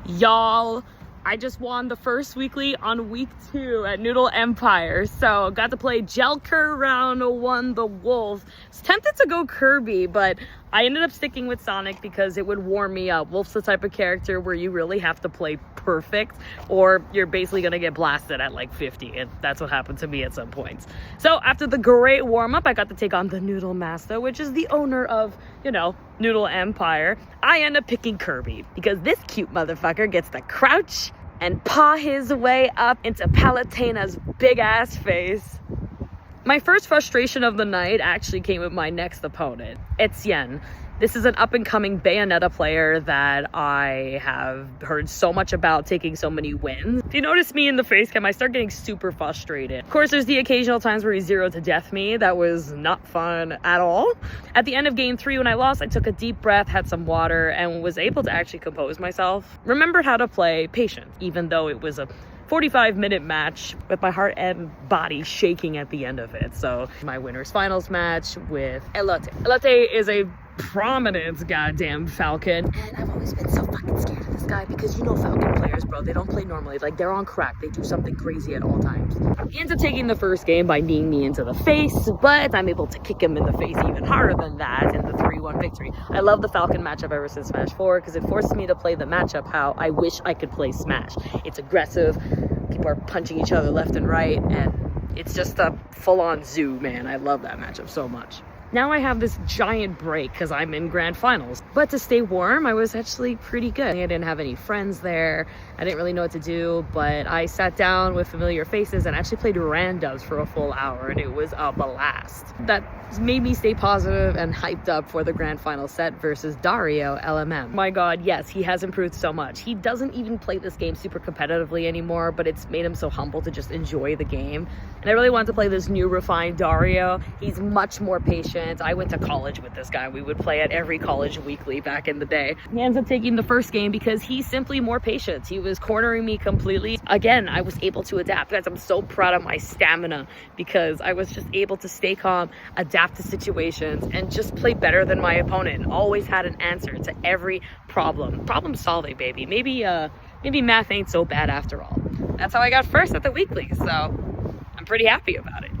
Y'all, I just won the first weekly on week 2 at Noodle Empire. So got to play Jelker round 1, the Wolf. I was tempted to go Kirby, but I ended up sticking with Sonic because it would warm me up. Wolf's the type of character where you really have to play perfect or you're basically gonna get blasted at like 50, and that's what happened to me at some points. So after the great warm-up, I got to take on the Noodle Master, which is the owner of, you know, Noodle Empire. I end up picking Kirby because this cute motherfucker gets to crouch and paw his way up into Palutena's big ass face. My first frustration of the night actually came with my next opponent, Etienne. This is an up-and-coming Bayonetta player that I have heard so much about, taking so many wins. If you notice me in the face cam, I start getting super frustrated. Of course, there's the occasional times where he zeroed to death me. That was not fun at all. At the end of game 3, when I lost, I took a deep breath, had some water, and was able to actually compose myself. Remembered how to play patient, even though it was a 45-minute match with my heart and body shaking at the end of it. So my winners finals match with Elote. Elote is a prominent goddamn Falcon, and I've always been so fucking scared of this guy because you know Falcon players, bro, they don't play normally. Like, they're on crack. They do something crazy at all times. He ends up taking the first game by kneeing me into the face, but I'm able to kick him in the face even harder than that in the 3-1 victory. I love the Falcon matchup ever since Smash 4 because it forces me to play the matchup how I wish I could play Smash. It's aggressive, people are punching each other left and right, and it's just a full-on zoo, man. I love that matchup so much. Now I have this giant break because I'm in grand finals. But to stay warm, I was actually pretty good. I didn't have any friends there. I didn't really know what to do, but I sat down with familiar faces and actually played randoms for a full hour, and it was a blast. That made me stay positive and hyped up for the grand final set versus Dario LMM. My god, yes, he has improved so much. He doesn't even play this game super competitively anymore, but it's made him so humble to just enjoy the game. And I really wanted to play this new refined Dario. He's much more patient. I went to college with this guy. We would play at every college weekly back in the day. He ends up taking the first game because he's simply more patient. He was cornering me completely. Again, I was able to adapt. Guys, I'm so proud of my stamina because I was just able to stay calm, adapt to situations, and just play better than my opponent, and always had an answer to every problem. Problem solving, baby. Maybe math ain't so bad after all. That's how I got first at the weekly, so I'm pretty happy about it.